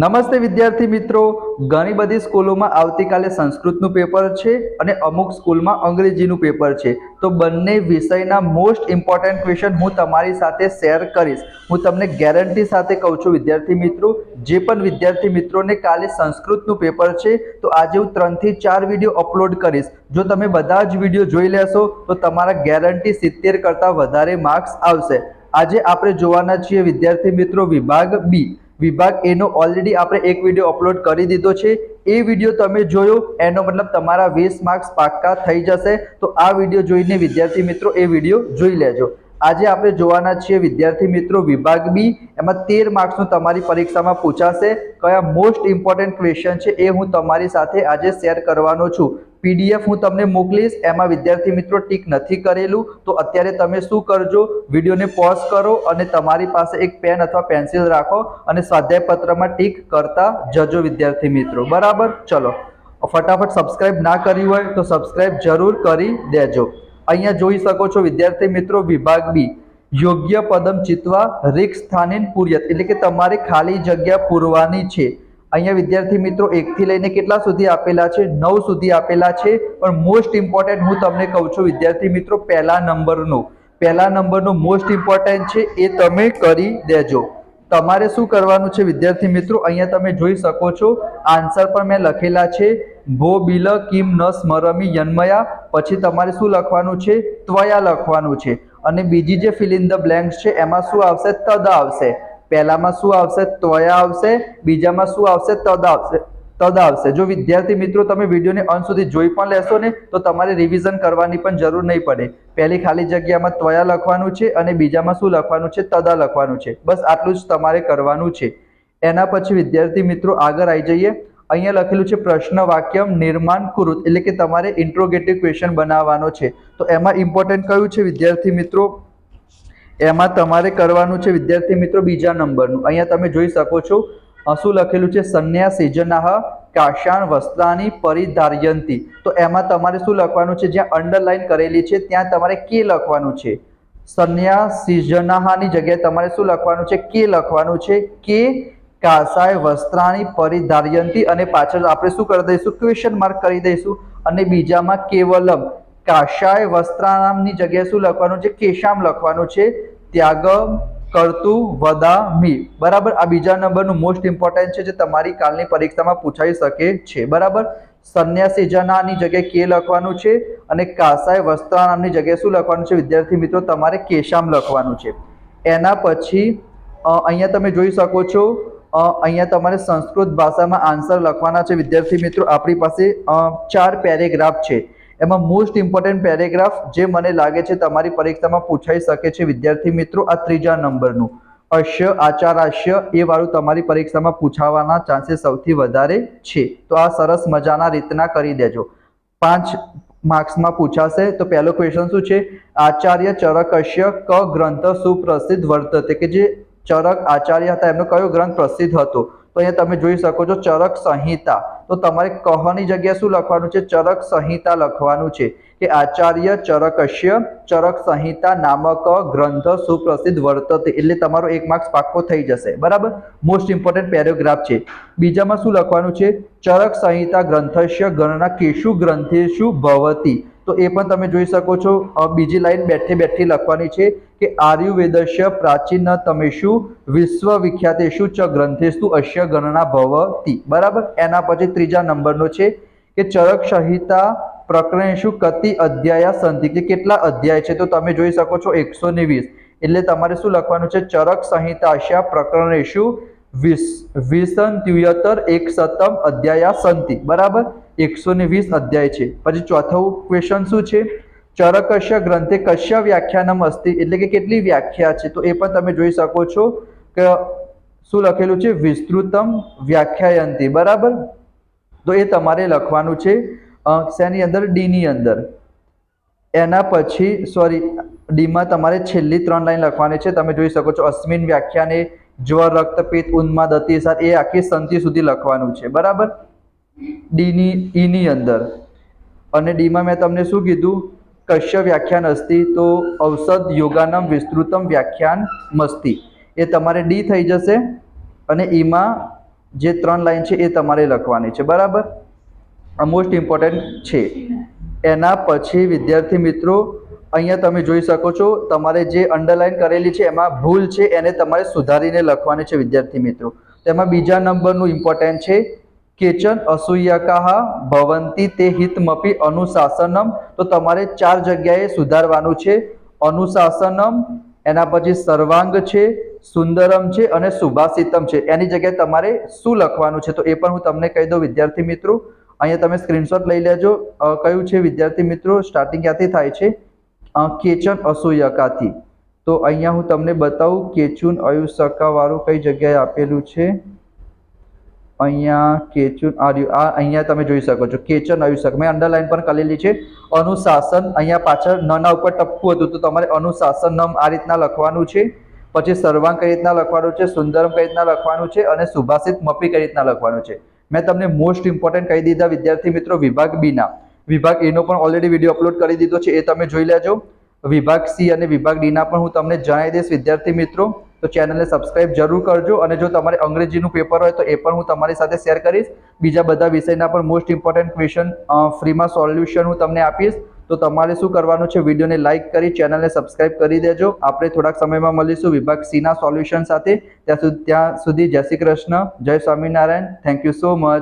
નમસ્તે વિદ્યાર્થી મિત્રો, ઘણી બધી સ્કૂલોમાં આવતીકાલે સંસ્કૃતનું પેપર છે અને અમુક સ્કૂલમાં અંગ્રેજીનું પેપર છે. તો બંને વિષયના મોસ્ટ ઇમ્પોર્ટન્ટ ક્વેશ્ચન હું તમારી સાથે શેર કરીશ. હું તમને ગેરંટી સાથે કહું છું વિદ્યાર્થી મિત્રો, જે પણ વિદ્યાર્થી મિત્રોને કાલે સંસ્કૃતનું પેપર છે તો આજે હું 3 થી 4 વિડીયો અપલોડ કરીશ. જો તમે બધા જ વિડીયો જોઈ લેશો તો તમારા ગેરંટી 70 કરતાં વધારે માર્ક્સ આવશે. આજે આપણે જોવાના છીએ વિદ્યાર્થી મિત્રો વિભાગ બી. વિભાગ એ નો ઓલરેડી આપણે એક વિડીયો અપલોડ કરી દીધો છે. એ વિડીયો તમે જોયો એનો મતલબ તમારા 20 માર્ક્સ પાક્કા થઈ જશે. તો આ વિડીયો જોઈને વિદ્યાર્થી મિત્રો એ વિડીયો જોઈ લેજો. આજે આપણે જોવાના છીએ વિદ્યાર્થી મિત્રો વિભાગ બી. એમાં 13 માર્ક્સનું તમારી પરીક્ષામાં પૂછાશે. કયા મોસ્ટ ઇમ્પોર્ટન્ટ ક્વેશ્ચન છે એ હું તમારી સાથે આજે શેર કરવાનો છું. પીડીએફ હું તમને મોકલીશ. એમાં વિદ્યાર્થી મિત્રો ટીક નથી કરેલું તો અત્યારે તમે શું કરજો, વિડીયોને પોઝ કરો અને તમારી પાસે એક પેન અથવા પેન્સિલ રાખો અને સ્વાધ્યાય પત્રમાં ટીક કરતા જજો વિદ્યાર્થી મિત્રો. બરાબર, ચલો ફટાફટ સબસ્ક્રાઇબ ના કરી હોય તો સબસ્ક્રાઇબ જરૂર કરી દેજો. અહીંયા જોઈ શકો છો વિદ્યાર્થી મિત્રો વિભાગ બી, યોગ્ય પદમ ચિત્વા રિક્ત સ્થાનેન પૂર્યત, એટલે કે તમારે ખાલી જગ્યા પૂરવાની છે. અહીંયા વિદ્યાર્થી મિત્રો 1 થી લઈને કેટલા સુધી આપેલા છે? 9 સુધી આપેલા છે. પણ મોસ્ટ ઇમ્પોર્ટન્ટ હું તમને કહું છું વિદ્યાર્થી મિત્રો, પહેલા નંબરનું મોસ્ટ ઇમ્પોર્ટન્ટ છે એ તમે કરી દેજો. તમારે શું કરવાનું છે વિદ્યાર્થી મિત્રો, અહીંયા તમે જોઈ શકો છો આન્સર પર મેં લખેલા છે ભો બિલ કિમ ન સ્મરમી યન્મયા. પછી તમારે શું લખવાનું છે? ત્વયા લખવાનું છે. અને બીજી જે ફિલ ઇન ધ બ્લેન્ક્સ છે એમાં શું આવશે? તદ આવશે. પહેલામાં શું આવશે? ત્વયા આવશે. બીજામાં શું આવશે? તદ આવશે. જો વિદ્યાર્થી મિત્રો તમે વિડીયોને અંત સુધી જોઈ પણ લેશો ને તો તમારે રિવિઝન કરવાની પણ જરૂર નહીં પડે. પહેલી ખાલી જગ્યામાં ત્વયા લખવાનું છે અને બીજામાં શું લખવાનું છે? તદા લખવાનું છે. બસ આટલું જ તમારે કરવાનું છે. એના પછી વિદ્યાર્થી મિત્રો આગળ આવી જઈએ. અહીંયા લખેલું છે પ્રશ્ન વાક્યમ નિર્માણ કુરુત, એટલે કે તમારે ઇન્ટ્રોગેટિવ ક્વેશ્ચન બનાવવાનો છે. તો એમાં ઇમ્પોર્ટન્ટ કયું છે વિદ્યાર્થી મિત્રો? એમાં તમારે કરવાનું છે વિદ્યાર્થી મિત્રો બીજા નંબરનું. અહીંયા તમે જોઈ શકો છો શું લખેલું છે? સંન્યાસીજનાહ કાશાન વસ્ત્રાની પરિધાર્યંતી. તો એમાં તમારે શું લખવાનું છે? જ્યાં અંડરલાઈન કરેલી છે ત્યાં તમારે કે લખવાનું છે. સંન્યાસીજનાહની જગ્યાએ તમારે શું લખવાનું છે? કે લખવાનું છે. કે કાશાય વસ્ત્રાની પરિધાર્યંતી અને પાછળ આપણે શું કરી દઈશું? ક્વેશ્ચન માર્ક કરી દઈશું. અને બીજામાં કેવલમ કાશાય વસ્ત્રાનામની જગ્યાએ શું લખવાનું છે? કેશામ લખવાનું છે. ત્યાગ કરતું વદામી. બરાબર, આ બીજા નંબરનું મોસ્ટ ઇમ્પોર્ટન્ટ છે જે તમારી કાલની પરીક્ષામાં પૂછાઈ શકે છે. બરાબર, સંન્યાસીજનાની જગ્યાએ કે લખવાનું છે અને કાશાય વસ્ત્રાનામની જગ્યાએ શું લખવાનું છે વિદ્યાર્થી મિત્રો? તમારે કેશામ લખવાનું છે. એના પછી અહીંયા તમે જોઈ શકો છો અહીંયા તમારે સંસ્કૃત ભાષામાં આન્સર લખવાના છે વિદ્યાર્થી મિત્રો. આપણી પાસે 4 પેરેગ્રાફ છે. એમાં મોસ્ટ ઇમ્પોર્ટન્ટ પેરેગ્રાફ જે મને લાગે છે તમારી પરીક્ષામાં પૂછાઈ શકે છે વિદ્યાર્થી મિત્રો, આ ત્રીજા નંબરનું અશ્ય આચારાશ્ય એ વાળું તમારી પરીક્ષામાં પૂછાવાના ચાન્સીસ સૌથી વધારે છે. તો આ સરસ મજાના રીતના કરી દેજો. 5 માર્ક્સમાં પૂછાશે. તો પહેલો ક્વેશ્ચન શું છે? આચાર્ય ચરકસ્ય ક ગ્રંથ સુપ્રસિદ્ધ વર્તતે, કે જે ચરક આચાર્ય હતા એમનો કયો ગ્રંથ પ્રસિદ્ધ હતો? તો અહીંયા તમે જોઈ શકો છો ચરક સંહિતા. તો તમારે કહની જગ્યાએ શું લખવાનું છે? ચરક સંહિતા લખવાનું છે. કે આચાર્ય ચરકસ્ય ચરક સંહિતા નામક ગ્રંથ સુપ્રસિદ્ધ વર્તતે, એટલે તમારો 1 માર્ક્સ પાક્કો થઈ જશે. બરાબર, મોસ્ટ ઇમ્પોર્ટન્ટ પેરેગ્રાફ છે. બીજામાં શું લખવાનું છે? ચરક સંહિતા ગ્રંથસ્ય ગણના કેશુ ગ્રંથેશુ ભવતી. તો એ પણ તમે જોઈ શકો છો. બીજી લાઈન બેઠી લખવાની છે કે આયુર્વેદસ્ય પ્રાચીનતમેષુ વિશ્વવિખ્યાતેષુ ચ ગ્રંથેષુ અસ્ય ગણના ભવતી. બરાબર, એના પછી ત્રીજા નંબરનો છે કે ચરક સંહિતા પ્રકરણેષુ કતિ અધ્યાય સંતિ, કે કેટલા અધ્યાય છે? તો તમે જોઈ શકો છો 120. એટલે તમારે શું લખવાનું છે? ચરક સંહિતાસ્યા પ્રકરણેષુ વિસંત્યુતર એકશતમ અધ્યાય સંતિ. બરાબર, 120 અધ્યાય છે. પછી ચોથો ક્વેશ્ચન શું છે? ચરકસ્ય ગ્રંથે કશ્ય વ્યાખ્યાનમ અસ્તિ, એટલે કે કેટલી વ્યાખ્યા છે? તો એ પણ તમે જોઈ શકો છો કે શું લખેલું છે? વિસ્તૃતમ વ્યાખ્યાયંતી. બરાબર, તો એ તમારે લખવાનું છે શેની અંદર? ડી ની અંદર. એના પછી ડીમાં તમારે છેલ્લી 3 લાઈન લખવાની છે. તમે જોઈ શકો છો અસ્મિન વ્યાખ્યાને જ્વર રક્તપિત્ત ઉન્માદ અતિસાર, એ આખી સંધિ સુધી લખવાનું છે. બરાબર, ઈ ની અંદર. અને ડીમાં મેં તમને શું કીધું? કશ્ય વ્યાખ્યાન અસ્તિ, તો ઔષધ યોગાનમ વિસ્તૃતમ વ્યાખ્યાન મસ્તિ. એ તમારે ડી થઈ જશે. અને ઈમાં જે 3 લાઈન છે એ તમારે લખવાની છે, બરાબર. આ મોસ્ટ ઇમ્પોર્ટન્ટ છે. એના પછી વિદ્યાર્થી મિત્રો અહીંયા તમે જોઈ શકો છો તમારે જે અંડરલાઈન કરેલી છે એમાં ભૂલ છે એને તમારે સુધારીને લખવાની છે વિદ્યાર્થી મિત્રો. તેમાં બીજા નંબરનું ઇમ્પોર્ટન્ટ છે કેચન અસૂયકાહ ભવંતી તે હિતમપી અનુશાસનમ. તો તમારે 4 જગ્યાએ સુધારવાનું છે. અનુશાસનમ, એના પછી સર્વાંગ છે, સુંદરમ છે અને સુભાષિતમ છે. એની જગ્યાએ તમારે શું લખવાનું છે તો એ પણ હું તમને કહી દઉં વિદ્યાર્થી મિત્રો. અહીંયા તમે સ્ક્રીનશોટ લઈ લેજો. કયું છે વિદ્યાર્થી મિત્રો, સ્ટાર્ટિંગ ક્યાંથી થાય છે? કેચન અસૂયકાથી. તો અહીંયા હું તમને બતાવું કેચુન અયુસકા વાળું કઈ જગ્યાએ આપેલું છે. અહીંયા કેચુન અહીંયા તમે જોઈ શકો છો કેચન અયુસક. મેં અંડરલાઈન પણ કરેલી છે. અનુશાસન અહીંયા પાછળ નના ઉપર ટપકું હતું તો તમારે અનુશાસનમ આ રીતના લખવાનું છે. પછી સર્વાંગ કઈ રીતના લખવાનું છે, સુંદરમ કઈ રીતના લખવાનું છે અને સુભાષિત મપી કઈ રીતના લખવાનું છે. મેં તમને મોસ્ટ ઇમ્પોર્ટન્ટ કહી દીધા વિદ્યાર્થી મિત્રો. વિભાગ બી ના, વિભાગ એ નો પણ ઓલરેડી વિડીયો અપલોડ કરી દીધો છે, એ તમે જોઈ લેજો. વિભાગ સી અને વિભાગ ડી ના પણ હું તમને જણાવી દઈશ વિદ્યાર્થી મિત્રો. તો ચેનલને સબસ્ક્રાઇબ જરૂર કરજો. અને જો તમારે અંગ્રેજીનું પેપર હોય તો એ પણ હું તમારી સાથે શેર કરીશ. બીજા બધા વિષયના પણ મોસ્ટ ઇમ્પોર્ટન્ટ ક્વેશ્ચન ફ્રીમાં સોલ્યુશન હું તમને આપીશ. તો તમારે શું કરવાનું છે, વિડીયોને લાઇક કરી ચેનલને સબસ્ક્રાઇબ કરી દેજો. આપણે થોડાક સમયમાં મળીશું વિભાગ સી ના સોલ્યુશન સાથે. ત્યાં સુધી જય શ્રી કૃષ્ણ, જય Swaminarayan. Thank you so much.